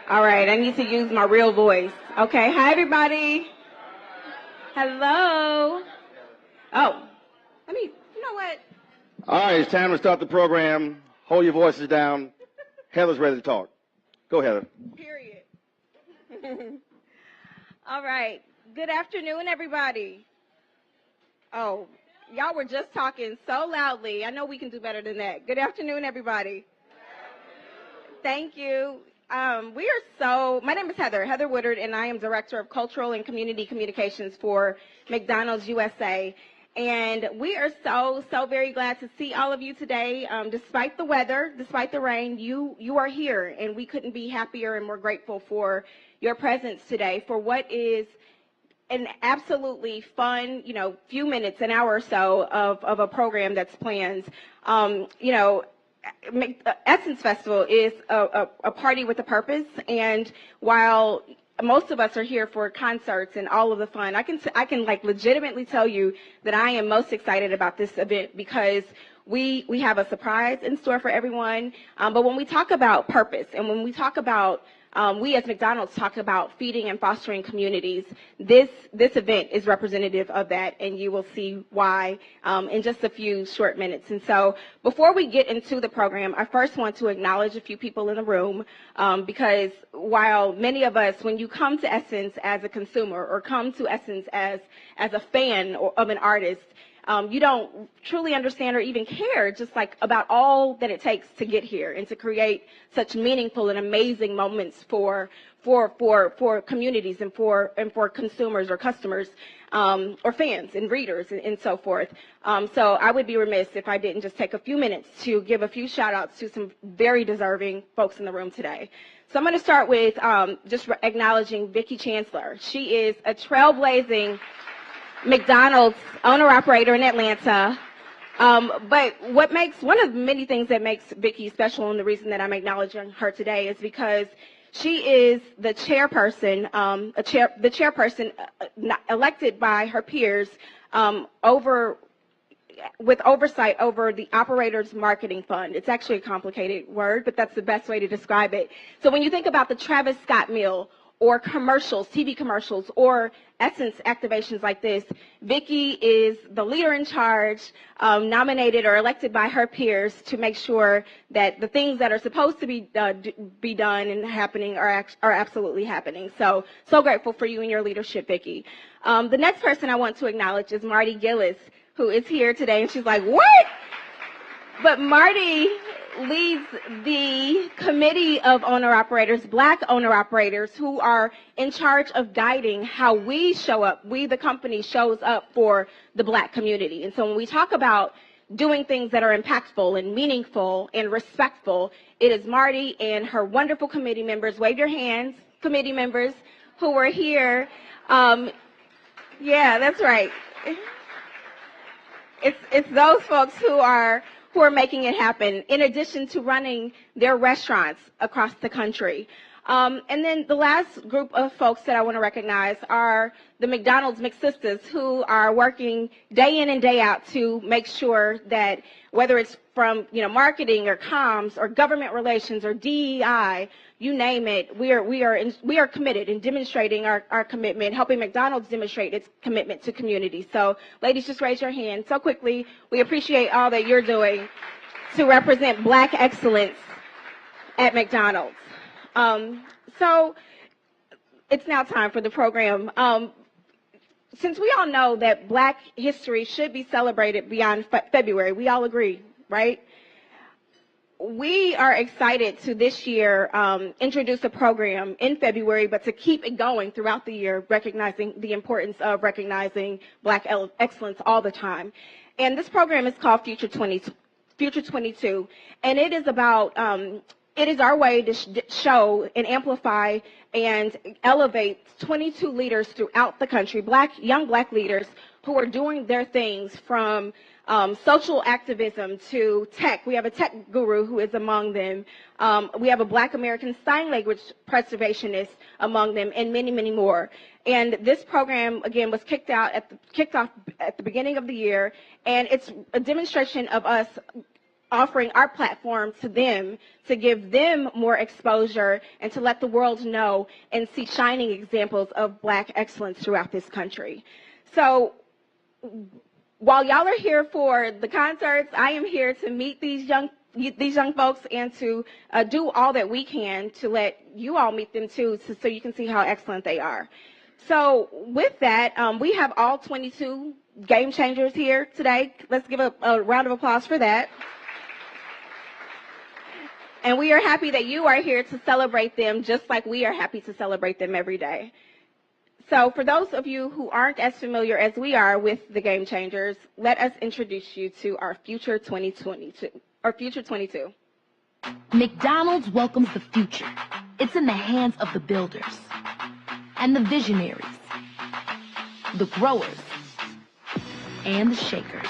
All right, I need to use my real voice. Okay, hi everybody. Hello. Oh, you know what? All right, it's time to start the program. Hold your voices down. Heather's ready to talk. Go, Heather. Period. All right. Good afternoon, everybody. Oh, y'all were just talking so loudly. I know we can do better than that. Good afternoon, everybody. Thank you. My name is Heather Woodard, and I am Director of Cultural and Community Communications for McDonald's USA. And we are so very glad to see all of you today. Despite the weather, despite the rain, you are here, and we couldn't be happier and more grateful for your presence today for what is an absolutely fun, few minutes, an hour or so of a program that's planned. Essence Festival is a party with a purpose, and while most of us are here for concerts and all of the fun, I can legitimately tell you that I am most excited about this event because we have a surprise in store for everyone. But when we talk about purpose and when we talk about we as McDonald's talk about feeding and fostering communities, this event is representative of that, and you will see why in just a few short minutes. And so before we get into the program, I first want to acknowledge a few people in the room because while many of us, when you come to Essence as a consumer or come to Essence as a fan of an artist, you don't truly understand or even care just about all that it takes to get here and to create such meaningful and amazing moments for communities and for consumers or customers or fans and readers and so forth. So I would be remiss if I didn't just take a few minutes to give a few shout outs to some very deserving folks in the room today. So I'm going to start with just acknowledging Vicki Chancellor. She is a trailblazing McDonald's owner-operator in Atlanta. But one of the many things that makes Vicki special, and the reason that I'm acknowledging her today, is because she is the chairperson, elected by her peers with oversight over the Operators Marketing Fund. It's actually a complicated word, but that's the best way to describe it. So when you think about the Travis Scott meal, or commercials, TV commercials, or Essence activations like this, Vicki is the leader in charge, nominated or elected by her peers to make sure that the things that are supposed to be done and happening are absolutely happening. So grateful for you and your leadership, Vicki. The next person I want to acknowledge is Marty Gillis, who is here today, and she's like, what? But Marty leads the committee of owner-operators, Black owner-operators, who are in charge of guiding how we show up, we the company shows up for the Black community. And so when we talk about doing things that are impactful and meaningful and respectful, it is Marty and her wonderful committee members. Wave your hands, committee members who are here. Yeah, that's right. It's those folks who are making it happen, in addition to running their restaurants across the country. And then the last group of folks that I want to recognize are the McDonald's McSisters, who are working day in and day out to make sure that whether it's from marketing or comms or government relations or DEI, you name it, we are committed in demonstrating our commitment, helping McDonald's demonstrate its commitment to community. So, ladies, just raise your hand so quickly. We appreciate all that you're doing to represent Black excellence at McDonald's. So, it's now time for the program. Since we all know that Black history should be celebrated beyond February, we all agree, right? We are excited to this year introduce a program in February, but to keep it going throughout the year, recognizing the importance of recognizing Black excellence all the time. And this program is called Future 22, and it is about it is our way to show and amplify and elevate 22 leaders throughout the country, young Black leaders who are doing their things from social activism to tech. We have a tech guru who is among them. We have a Black American Sign Language preservationist among them, and many, many more. And this program, again, was kicked off at the beginning of the year, and it's a demonstration of us offering our platform to them to give them more exposure and to let the world know and see shining examples of Black excellence throughout this country. So while y'all are here for the concerts, I am here to meet these young folks and to do all that we can to let you all meet them too, so you can see how excellent they are. So with that, we have all 22 game changers here today. Let's give a round of applause for that. And we are happy that you are here to celebrate them just like we are happy to celebrate them every day. So for those of you who aren't as familiar as we are with the Game Changers, let us introduce you to our Future 2022, or Future 22. McDonald's welcomes the future. It's in the hands of the builders and the visionaries, the growers and the shakers.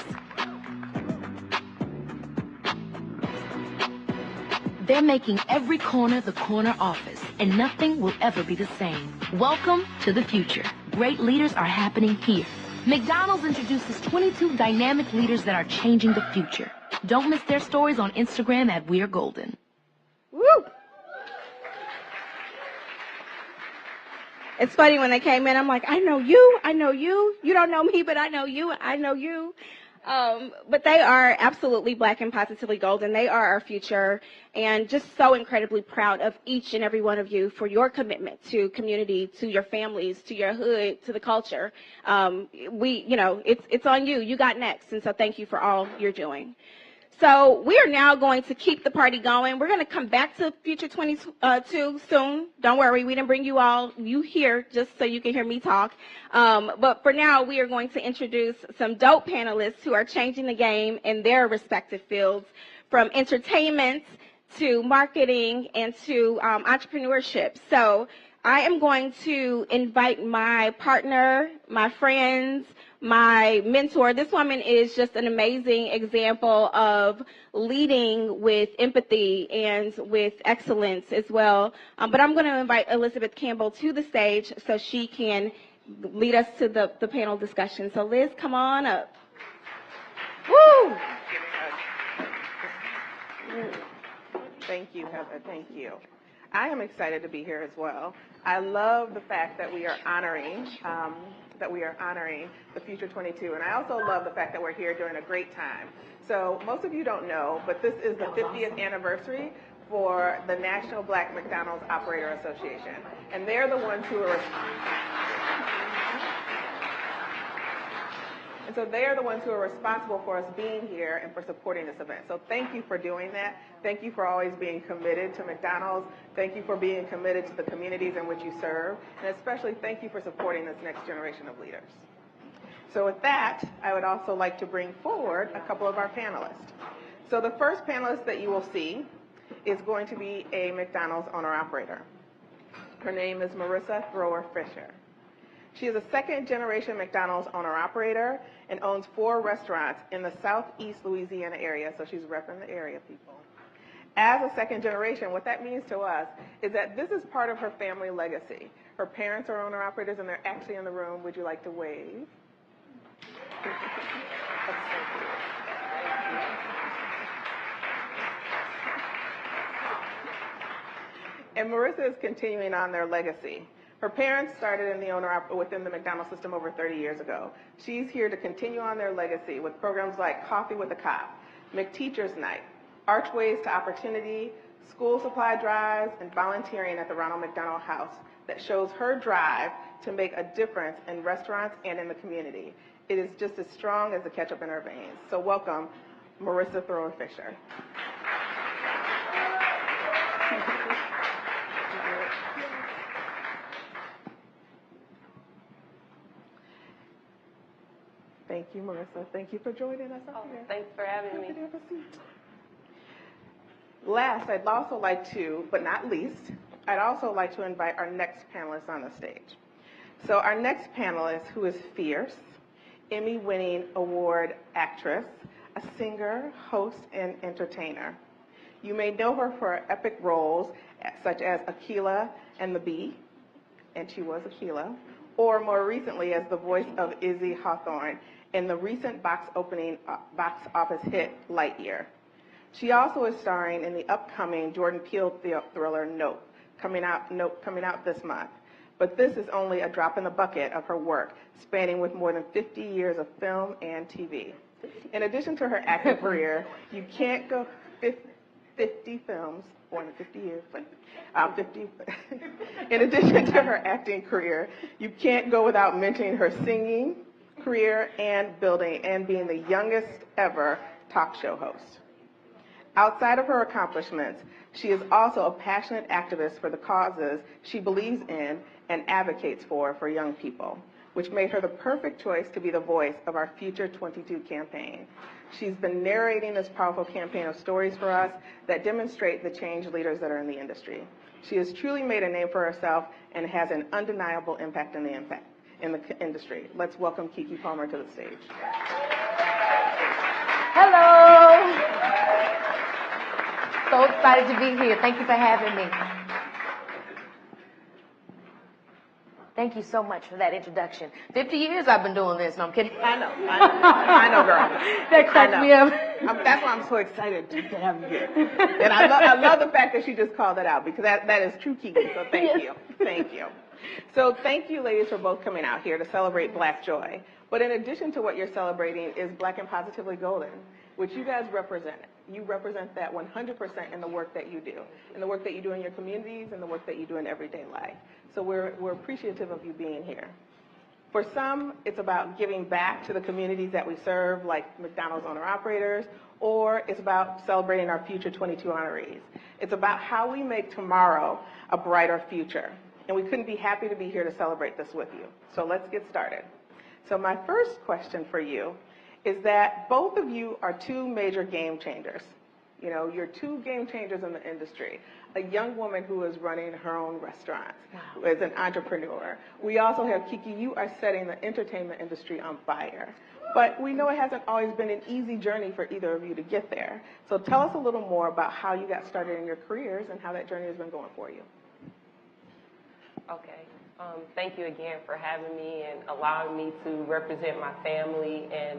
They're making every corner the corner office, and nothing will ever be the same. Welcome to the future. Great leaders are happening here. McDonald's introduces 22 dynamic leaders that are changing the future. Don't miss their stories on Instagram at We're Golden. Woo! It's funny when they came in, I'm like, I know you. You don't know me, but I know you. But they are absolutely Black and positively golden. They are our future, and just so incredibly proud of each and every one of you for your commitment to community, to your families, to your hood, to the culture. It's on you. You got next, and so thank you for all you're doing. So we are now going to keep the party going. We're going to come back to Future 22 soon. Don't worry, we didn't bring you here just so you can hear me talk. But for now, we are going to introduce some dope panelists who are changing the game in their respective fields, from entertainment to marketing and to entrepreneurship. So I am going to invite my partner, my friends, my mentor. This woman is just an amazing example of leading with empathy and with excellence as well. But I'm going to invite Elizabeth Campbell to the stage so she can lead us to the panel discussion. So Liz, come on up. Woo! Thank you, Heather. Thank you. I am excited to be here as well. I love the fact that we are honoring the Future 22, and I also love the fact that we're here during a great time. So most of you don't know, but this is the 50th anniversary for the National Black McDonald's Operator Association, and they're the ones who are responsible for us being here and for supporting this event. So thank you for doing that. Thank you for always being committed to McDonald's. Thank you for being committed to the communities in which you serve. And especially thank you for supporting this next generation of leaders. So with that, I would also like to bring forward a couple of our panelists. So the first panelist that you will see is going to be a McDonald's owner-operator. Her name is Marissa Thrower Fisher. She is a second-generation McDonald's owner-operator and owns 4 restaurants in the southeast Louisiana area, so she's repping the area, people. As a second generation, what that means to us is that this is part of her family legacy. Her parents are owner-operators, and they're actually in the room. Would you like to wave? And Marissa is continuing on their legacy. Her parents started within the McDonald's system over 30 years ago. She's here to continue on their legacy with programs like Coffee with a Cop, McTeacher's Night, Archways to Opportunity, school supply drives, and volunteering at the Ronald McDonald House that shows her drive to make a difference in restaurants and in the community. It is just as strong as the ketchup in her veins. So welcome, Marissa Thrower Fisher. Thank you, Marissa. Thank you for joining us up here. Thanks for having me. Have a seat. Last, I'd also like to, but not least, I'd also like to invite our next panelist on the stage. So our next panelist, who is fierce, Emmy-winning award actress, a singer, host, and entertainer. You may know her for epic roles such as Akilah and the Bee, and she was Akilah, or more recently as the voice of Izzy Hawthorne in the recent box office hit Lightyear. She also is starring in the upcoming Jordan Peele thriller Nope, coming out this month. But this is only a drop in the bucket of her work, spanning with more than 50 years of film and TV. In addition to her acting career, you can't go 50 films, more than 50 years, but 50. In addition to her acting career, you can't go without mentioning her singing career and being the youngest ever talk show host. Outside of her accomplishments, she is also a passionate activist for the causes she believes in and advocates for young people, which made her the perfect choice to be the voice of our Future 22 campaign. She's been narrating this powerful campaign of stories for us that demonstrate the change leaders that are in the industry. She has truly made a name for herself and has an undeniable impact in the industry. Let's welcome Keke Palmer to the stage. Hello. So excited to be here. Thank you for having me. Thank you so much for that introduction. 50 years I've been doing this. No, I'm kidding. I know, girl. That cracks me up. That's why I'm so excited to have you here. And I love the fact that she just called it out, because that is true Keke. So thank you. Thank you. So thank you, ladies, for both coming out here to celebrate Black Joy. But in addition to what you're celebrating is Black and Positively Golden, which you guys represent. You represent that 100% in the work that you do, in the work that you do in your communities, and the work that you do in everyday life. So we're appreciative of you being here. For some, it's about giving back to the communities that we serve, like McDonald's owner-operators, or it's about celebrating our Future 22 honorees. It's about how we make tomorrow a brighter future. And we couldn't be happy to be here to celebrate this with you. So let's get started. So my first question for you is that both of you are two major game changers. You know, you're two game changers in the industry. A young woman who is running her own restaurant, who is an entrepreneur. We also have Keke, you are setting the entertainment industry on fire. But we know it hasn't always been an easy journey for either of you to get there. So tell us a little more about how you got started in your careers and how that journey has been going for you. Okay. Thank you again for having me and allowing me to represent my family and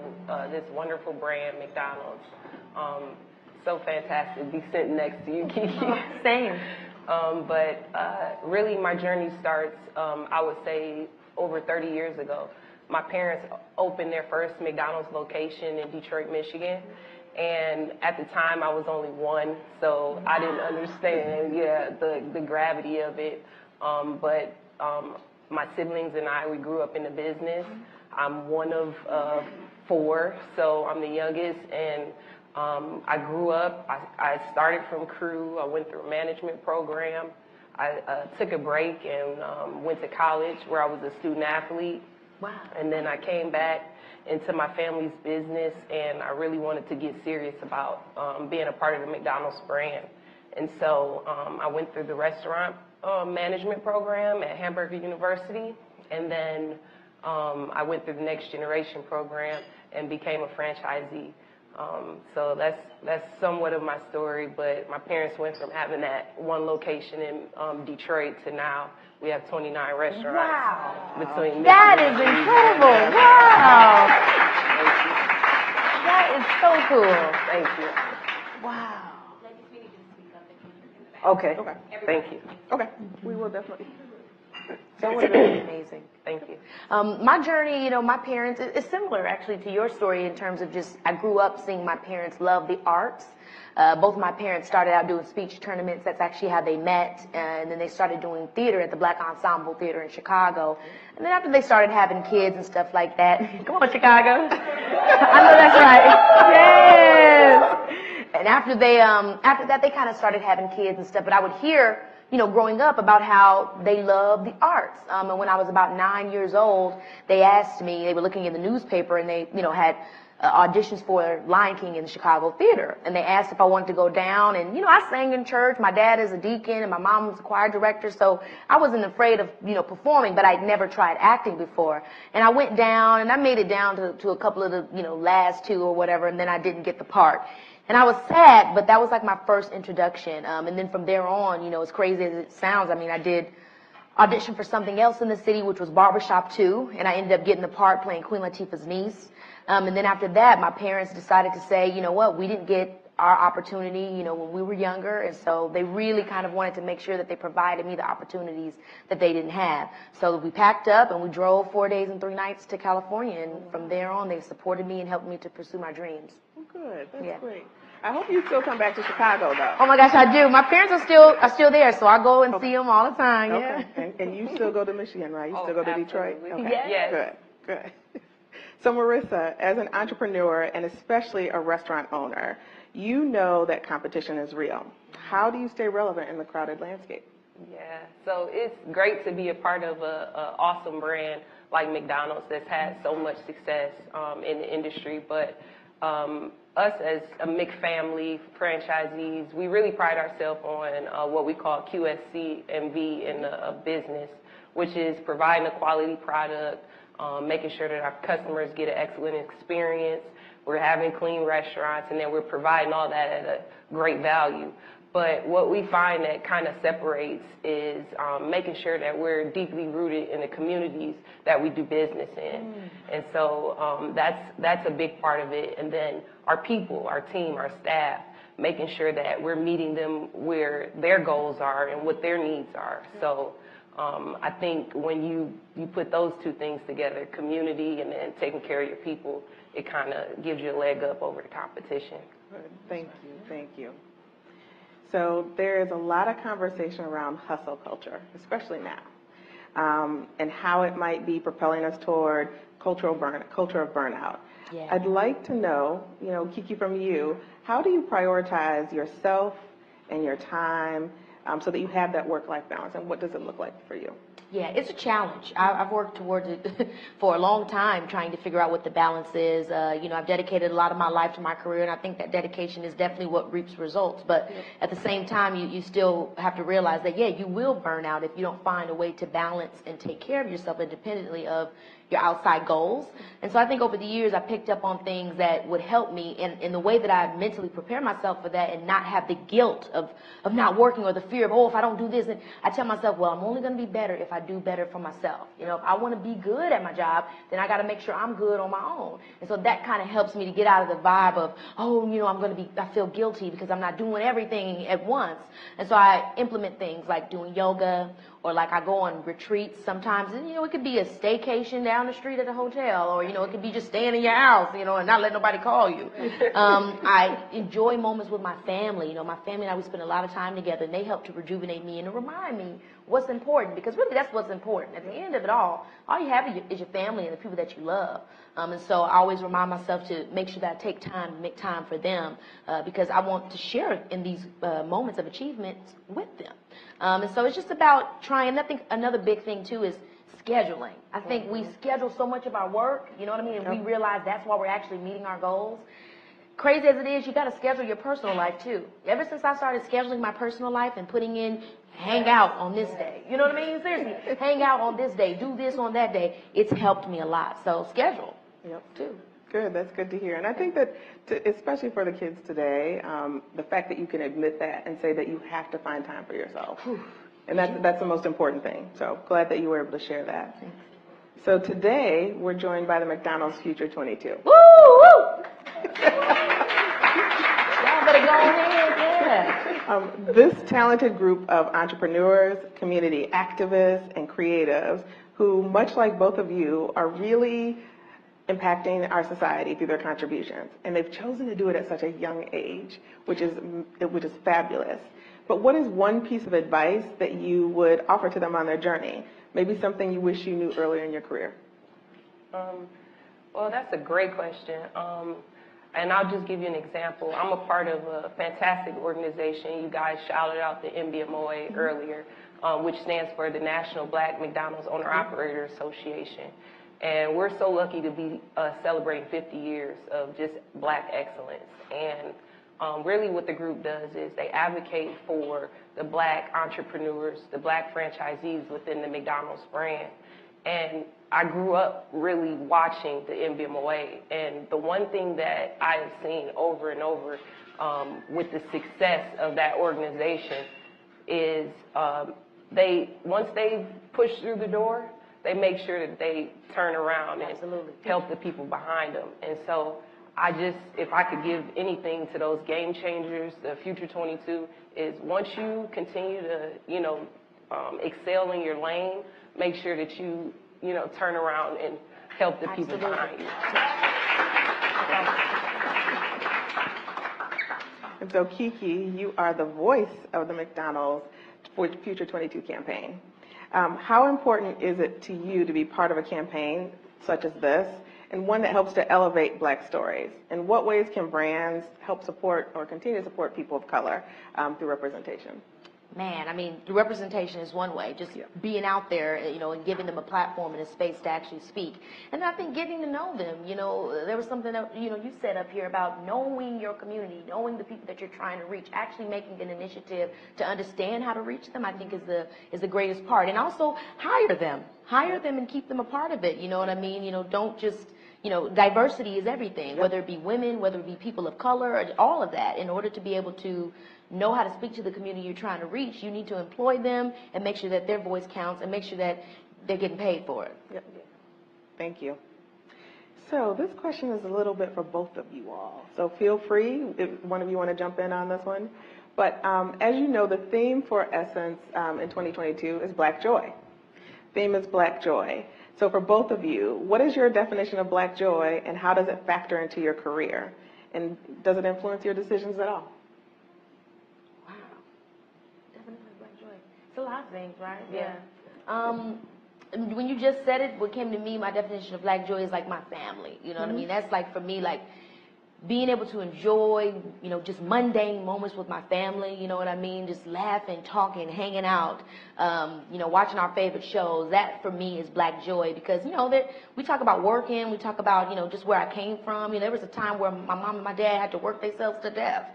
this wonderful brand, McDonald's. So fantastic to be sitting next to you, Keke. Same. But really my journey starts, I would say, over 30 years ago. My parents opened their first McDonald's location in Detroit, Michigan. And at the time, I was only one, so I didn't understand, the gravity of it. But my siblings and I, we grew up in the business. I'm one of 4, so I'm the youngest. And I grew up, I started from crew. I went through a management program. I took a break and went to college where I was a student athlete. Wow. And then I came back into my family's business, and I really wanted to get serious about being a part of the McDonald's brand. And so I went through the restaurant management program at Hamburger University, and then I went through the Next Generation program and became a franchisee. So that's somewhat of my story, but my parents went from having that one location in Detroit to now we have 29 restaurants. Wow. Between that is incredible. Wow. Thank you. That is so cool. Thank you. Wow. Okay. Okay. Thank you. Okay, we will definitely. That was really amazing. Thank you. My journey, my parents, is similar actually to your story in terms of just, I grew up seeing my parents love the arts. Both of my parents started out doing speech tournaments. That's actually how they met. And then they started doing theater at the Black Ensemble Theater in Chicago. And then after they started having kids and stuff like that, come on, Chicago. I know that's right. Yes. And after that, they kind of started having kids and stuff. But I would hear, growing up about how they love the arts. And when I was about 9 years old, they asked me, they were looking in the newspaper and they, had auditions for Lion King in the Chicago theater. And they asked if I wanted to go down. And, I sang in church. My dad is a deacon and my mom was a choir director. So I wasn't afraid of, performing, but I'd never tried acting before. And I went down and I made it down to a couple of the, last 2 or whatever. And then I didn't get the part. And I was sad, but that was like my first introduction. And then from there on, as crazy as it sounds, I did audition for something else in the city, which was Barbershop 2. And I ended up getting the part playing Queen Latifah's niece. And then after that, my parents decided to say, you know what, we didn't get our opportunity, you know, when we were younger. And so they really kind of wanted to make sure that they provided me the opportunities that they didn't have. So we packed up and we drove 4 days and 3 nights to California. And from there on, they supported me and helped me to pursue my dreams. Well, good. That's great. I hope you still come back to Chicago, though. Oh my gosh, I do. My parents are still there, so I go and see them all the time. Yeah. Okay. And you still go to Michigan, right? You still go to Detroit? Absolutely. Okay. Yes. Good. So Marissa, as an entrepreneur and especially a restaurant owner, you know that competition is real. How do you stay relevant in the crowded landscape? Yeah, so it's great to be a part of a awesome brand like McDonald's that's had so much success in the industry. But us as a McFamily franchisees, we really pride ourselves on what we call QSC&V in the business, which is providing a quality product, making sure that our customers get an excellent experience. We're having clean restaurants, and then we're providing all that at a great value. But what we find that kind of separates is making sure that we're deeply rooted in the communities that we do business in. And so that's a big part of it. And then our people, our team, our staff, making sure that we're meeting them where their goals are and what their needs are. So I think when you put those two things together, community and then taking care of your people, it kind of gives you a leg up over the competition. Good. Thank you. So there is a lot of conversation around hustle culture, especially now, and how it might be propelling us toward culture of burnout. Yeah. I'd like to know, Kiki, from you, how do you prioritize yourself and your time so that you have that work-life balance, and what does it look like for you? Yeah, it's a challenge. I've worked towards it for a long time, trying to figure out what the balance is. I've dedicated a lot of my life to my career, and I think that dedication is definitely what reaps results. But at the same time, you still have to realize that, you will burn out if you don't find a way to balance and take care of yourself independently of your outside goals. And so I think over the years, I picked up on things that would help me in the way that I mentally prepare myself for that and not have the guilt of not working or the fear of, if I don't do this. And I tell myself, I'm only going to be better if I do better for myself. If I want to be good at my job, then I got to make sure I'm good on my own. And so that kind of helps me to get out of the vibe of, I feel guilty because I'm not doing everything at once. And so I implement things like doing yoga, or like I go on retreats sometimes, and it could be a staycation down the street at a hotel, or it could be just staying in your house, and not let nobody call you. I enjoy moments with my family. My family and I, we spend a lot of time together, and they help to rejuvenate me and to remind me what's important, because really that's what's important. At the end of it all you have is your family and the people that you love. And so I always remind myself to make sure that I take time to make time for them, because I want to share in these moments of achievement with them. And so it's just about trying. I think another big thing too is scheduling. I think we schedule so much of our work, and we realize that's why we're actually meeting our goals. Crazy as it is, you got to schedule your personal life too. Ever since I started scheduling my personal life and putting in hang out on this day, seriously, hang out on this day, do this on that day, it's helped me a lot. So schedule too. Good. That's good to hear. And I think that, especially for the kids today, the fact that you can admit that and say that you have to find time for yourself. And that's the most important thing. So glad that you were able to share that. Thanks. So today, we're joined by the McDonald's Future 22. Woo! Woo! Y'all better go ahead, yeah. This talented group of entrepreneurs, community activists, and creatives who, much like both of you, are really impacting our society through their contributions. And they've chosen to do it at such a young age, which is fabulous. But what is one piece of advice that you would offer to them on their journey? Maybe something you wish you knew earlier in your career? Well, that's a great question. And I'll just give you an example. I'm a part of a fantastic organization. You guys shouted out the NBMOA earlier, which stands for the National Black McDonald's Owner-Operator Association. And we're so lucky to be celebrating 50 years of just black excellence. And really what the group does is they advocate for the black entrepreneurs, the black franchisees within the McDonald's brand. And I grew up really watching the NBMOA. And the one thing that I have seen over and over with the success of that organization is once they push through the door, they make sure that they turn around and help the people behind them. And so if I could give anything to those game changers, the Future 22, is once you continue to, excel in your lane, make sure that you turn around and help the people behind you. And so, Kiki, you are the voice of the McDonald's for Future 22 campaign. How important is it to you to be part of a campaign such as this, and one that helps to elevate Black stories? In what ways can brands help support or continue to support people of color through representation? Man, I mean, the representation is one way, just being out there, and giving them a platform and a space to actually speak. And I think getting to know them, there was something that, you said up here about knowing your community, knowing the people that you're trying to reach, actually making an initiative to understand how to reach them, I think is the greatest part. And also hire them and keep them a part of it, you know what I mean? Don't just, diversity is everything, whether it be women, whether it be people of color, all of that. In order to be able to know how to speak to the community you're trying to reach, you need to employ them and make sure that their voice counts and make sure that they're getting paid for it. Yep. Thank you. So this question is a little bit for both of you all. So feel free if one of you want to jump in on this one. But as you know, the theme for Essence in 2022 is Black Joy. Theme is Black Joy. So for both of you, what is your definition of Black Joy, and how does it factor into your career? And does it influence your decisions at all? Wow. Definitely Black Joy. It's a lot of things, right? Yeah. When you just said it, what came to me, my definition of Black Joy is like my family. You know what I mean? That's like, for me, like being able to enjoy, just mundane moments with my family, you know what I mean? Just laughing, talking, hanging out, watching our favorite shows. That, for me, is Black Joy because, we talk about working, we talk about, just where I came from. There was a time where my mom and my dad had to work themselves to death,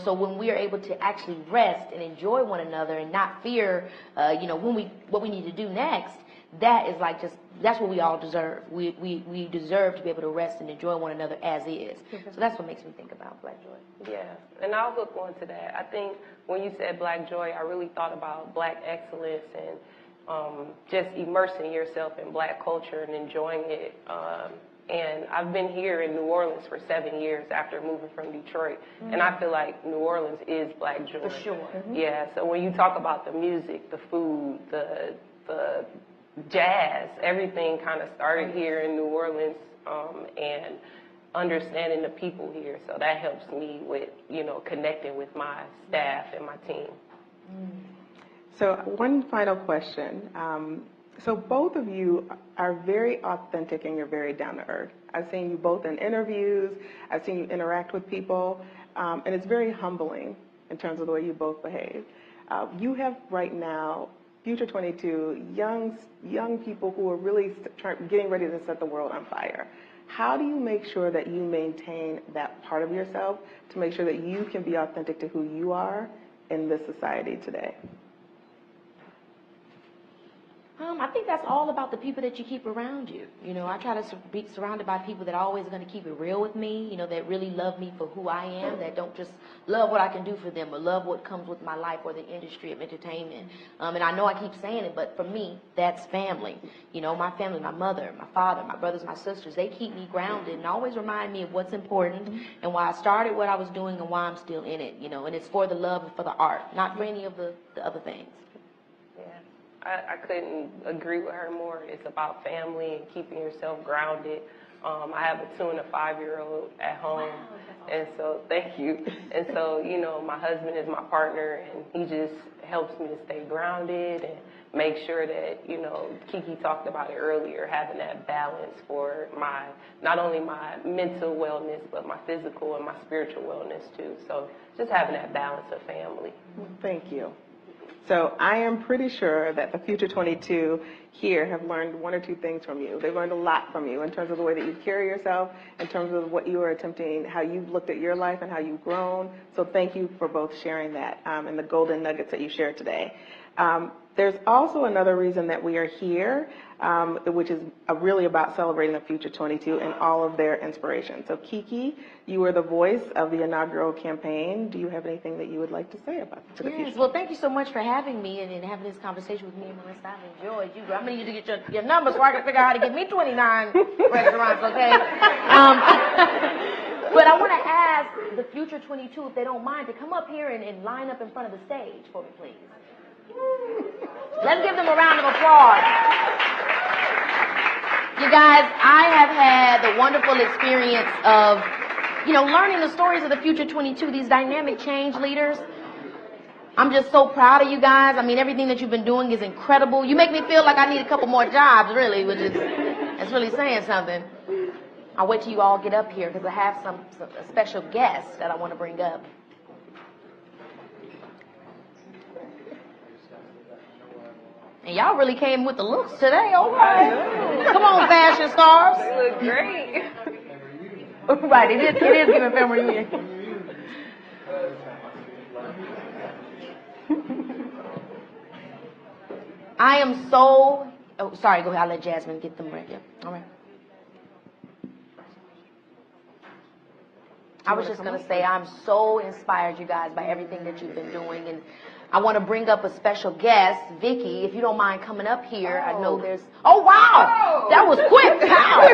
so when we are able to actually rest and enjoy one another and not fear, what we need to do next, that is like that's what we all deserve. We deserve to be able to rest and enjoy one another as is. So that's what makes me think about Black Joy. Yeah, and I'll hook on to that. I think when you said Black Joy, I really thought about Black excellence and just immersing yourself in Black culture and enjoying it. And I've been here in New Orleans for 7 years after moving from Detroit, and I feel like New Orleans is Black Joy. For sure. Yeah, so when you talk about the music, the food, the jazz, everything kind of started here in New Orleans, and understanding the people here. So that helps me with, connecting with my staff and my team. So one final question. So both of you are very authentic and you're very down to earth. I've seen you both in interviews. I've seen you interact with people, and it's very humbling in terms of the way you both behave. You have right now Future 22, young people who are really getting ready to set the world on fire. How do you make sure that you maintain that part of yourself to make sure that you can be authentic to who you are in this society today? I think that's all about the people that you keep around you. I try to be surrounded by people that are always going to keep it real with me, that really love me for who I am, that don't just love what I can do for them or love what comes with my life or the industry of entertainment. And I know I keep saying it, but for me, that's family. My family, my mother, my father, my brothers, my sisters, they keep me grounded and always remind me of what's important and why I started what I was doing and why I'm still in it, and it's for the love and for the art, not for any of the other things. I couldn't agree with her more. It's about family and keeping yourself grounded. I have a 2- and a 5-year-old at home. Wow, awesome. And so, thank you. And so, my husband is my partner, and he just helps me to stay grounded and make sure that, Kiki talked about it earlier, having that balance for not only my mental wellness, but my physical and my spiritual wellness too. So just having that balance of family. Thank you. So I am pretty sure that the Future 22 here have learned 1 or 2 things from you. They've learned a lot from you in terms of the way that you carry yourself, in terms of what you are attempting, how you've looked at your life and how you've grown. So thank you for both sharing that and the golden nuggets that you shared today. There's also another reason that we are here, which is really about celebrating the Future 22 and all of their inspiration. So Kiki, you were the voice of the inaugural campaign. Do you have anything that you would like to say about the future? Yes, well, thank you so much for having me and having this conversation with me and Melissa. I've enjoyed you. I'm going to need to get your numbers so I can figure out how to get me 29 restaurants, okay? But I want to ask the future 22, if they don't mind, to come up here and line up in front of the stage for me, please. Let's give them a round of applause. You guys, I have had the wonderful experience of, learning the stories of the future 22, these dynamic change leaders. I'm just so proud of you guys. I mean, everything that you've been doing is incredible. You make me feel like I need a couple more jobs, really, that's really saying something. I'll wait till you all get up here because I have a special guest that I want to bring up. And y'all really came with the looks today, all right. Come on, fashion stars. They look great. Right, it is giving family reunion. I am so, sorry, go ahead, I'll let Jasmine get them ready. All right. I was just going to say I'm so inspired, you guys, by everything that you've been doing. And I want to bring up a special guest, Vicky, if you don't mind coming up here. I know there's, oh, wow, that was quick. Wow.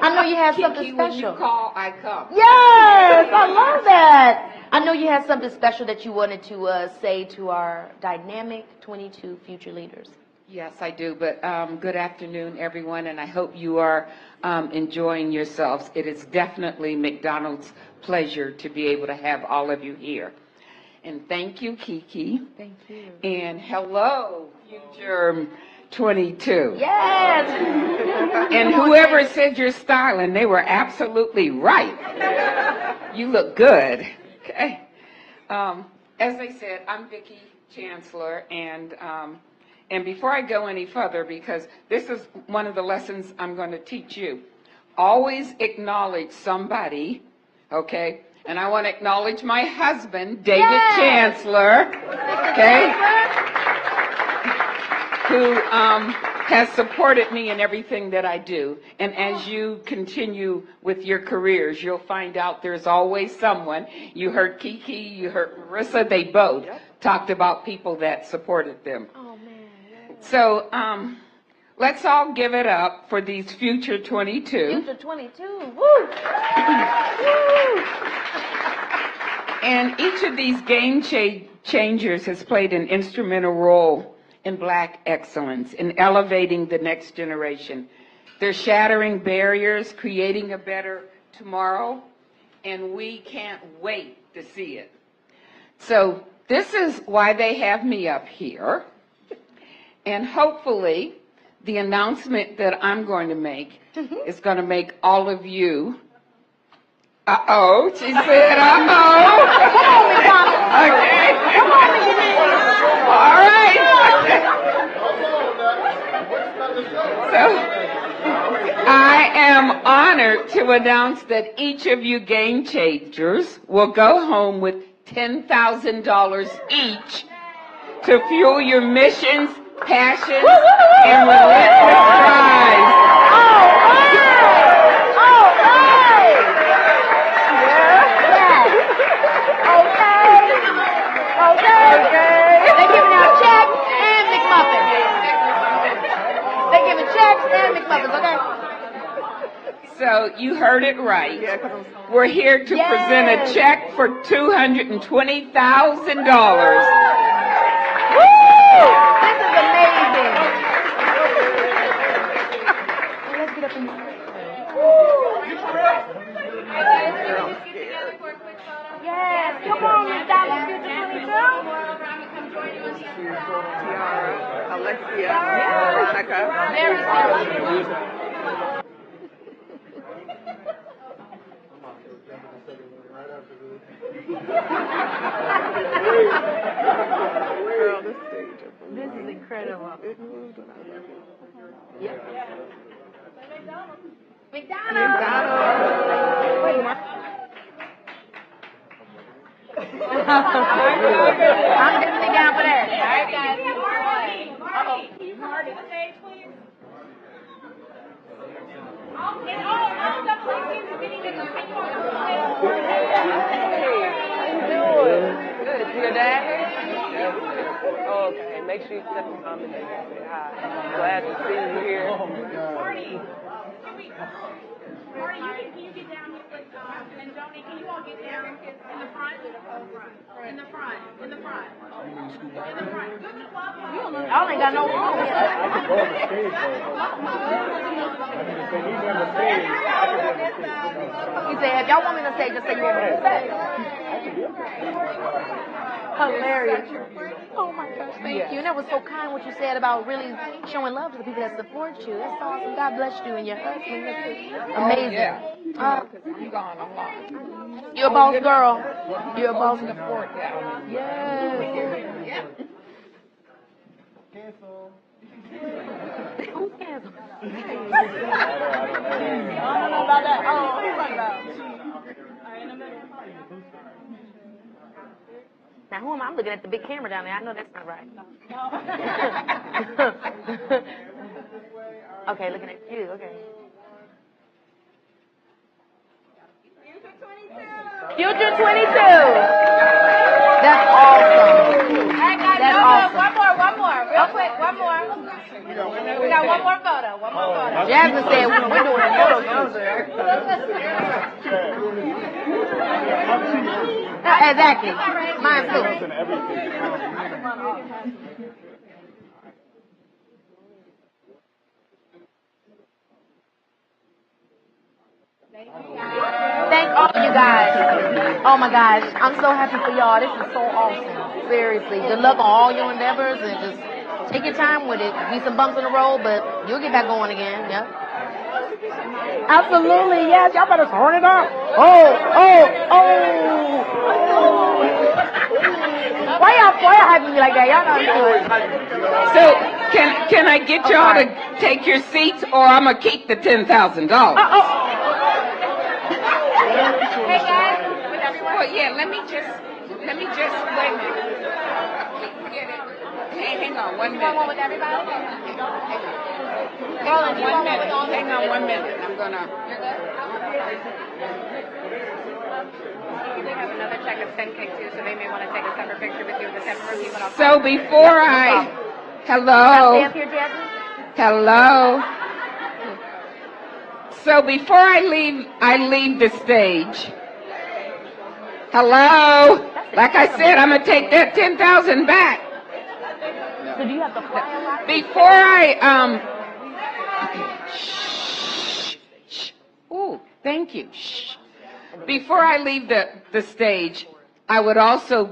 I know you had something special. When you call, I come. Yes, I love that. I know you had something special that you wanted to say to our dynamic 22 future leaders. Yes, I do. But good afternoon, everyone, and I hope you are enjoying yourselves. It is definitely McDonald's pleasure to be able to have all of you here. And thank you, Kiki. Thank you. And hello, future 22. Yes. And whoever said you're styling, they were absolutely right. You look good. Okay. As they said, I'm Vicki Chancellor, and before I go any further, because this is one of the lessons I'm going to teach you, always acknowledge somebody, okay? And I want to acknowledge my husband, David Chancellor, okay, who has supported me in everything that I do. And as you continue with your careers, you'll find out there's always someone. You heard Kiki, you heard Marissa, they both talked about people that supported them. Oh, man. So let's all give it up for these future 22. Future 22, woo! Woo! And each of these game changers has played an instrumental role in Black excellence, in elevating the next generation. They're shattering barriers, creating a better tomorrow, and we can't wait to see it. So this is why they have me up here. And hopefully, the announcement that I'm going to make is going to make all of you, uh-oh, she said, uh-oh. Come on, McDonald's. Okay. Come on, McDonald's. All right. So, I am honored to announce that each of you game changers will go home with $10,000 each to fuel your missions, passions, and relentless drives. All right. Okay. They're giving out checks and McMuffins. They're giving checks and McMuffins, okay? So you heard it right. We're here to present a check for $220,000. Woo! This is amazing. Let's get up in here. Yes, come on, McDonald's Future 22. Tiara, Alexia, Veronica. Very serious. Girl, this stage. This is incredible. It moved when I was looking. Yep. McDonald's. Wait, Mark. I'm definitely down for that. All right, guys. Marty, stage, please. And all the places getting in the same Good. Your dad? Okay. Make sure you step in and say hi. Glad to see you here. Marty, Marty, can you get down here with, and Joni, can you all get down in the front? In the front. In the front. In the front. Y'all ain't got no room yet. He said, if y'all want me to say, just say you want me to say. Hilarious. Oh my gosh, thank you. And that was so kind what you said about really showing love to the people that support you. That's awesome. God bless you and your husband. That's amazing. I'm gone a lot. You're a boss girl. You're a boss The girl. fort down. Yes. Who's canceled? I don't know about that. Oh, who's talking about? Now, who am I? I'm looking at the big camera down there. I know that's not right. Okay, looking at you. Okay. Future 22. That's awesome. That's awesome. One more, real quick, one more. We got one more photo, Jasmine said we're doing a photo shoot. Exactly. Mine too. Thank all of you guys. Oh my gosh, I'm so happy for y'all. This is so awesome. Seriously, good luck on all your endeavors and just take your time with it. Be some bumps in the road, but you'll get back going again. Yep. Absolutely, yes. Y'all better turn it up. Oh. Why y'all hyping me like that? Y'all know I'm doing. So, can I get y'all to take your seats, or I'm gonna keep the $10,000? Hey guys, with everyone. Well, yeah. Let me just wait a minute. Get it. Hey, hang on 1 minute. One with everybody? Roland, 1 minute. Hang on 1 minute. I'm gonna. You're good? We have another check of 10K too, so they may want to take a separate picture with you with the separate people. So before hello. Stay up here, Jasmine. Hello. So before I leave the stage. Hello. Like I said, I'm gonna take that 10,000 back. So do you have to fly a lot? Before I Ooh, thank you. Shh. Before I leave the stage, I would also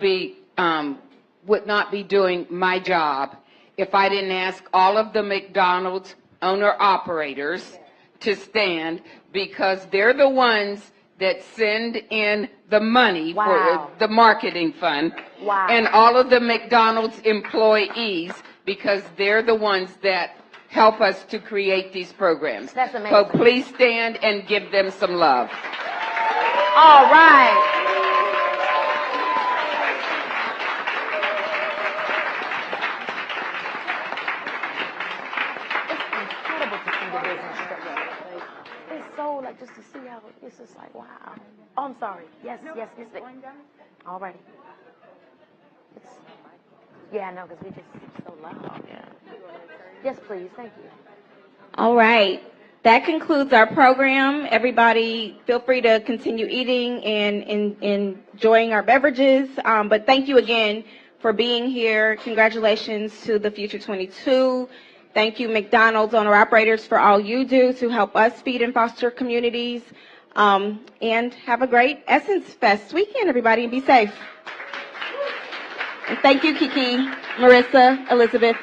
would not be doing my job if I didn't ask all of the McDonald's owner-operators to stand, because they're the ones that send in the money for the marketing fund. Wow. And all of the McDonald's employees, because they're the ones that help us to create these programs. That's amazing. So please stand and give them some love. All right. It's incredible to see the business structure. It's so like just to see how it's just like wow. Oh, I'm sorry. Yes. All righty. Yeah, I know, because we just so loud. Yeah. Yes, please. Thank you. All right. That concludes our program. Everybody, feel free to continue eating and enjoying our beverages. But thank you again for being here. Congratulations to the Future 22. Thank you, McDonald's owner-operators, for all you do to help us feed and foster communities. And have a great Essence Fest weekend, everybody, and be safe. And thank you, Kiki, Marissa, Elizabeth.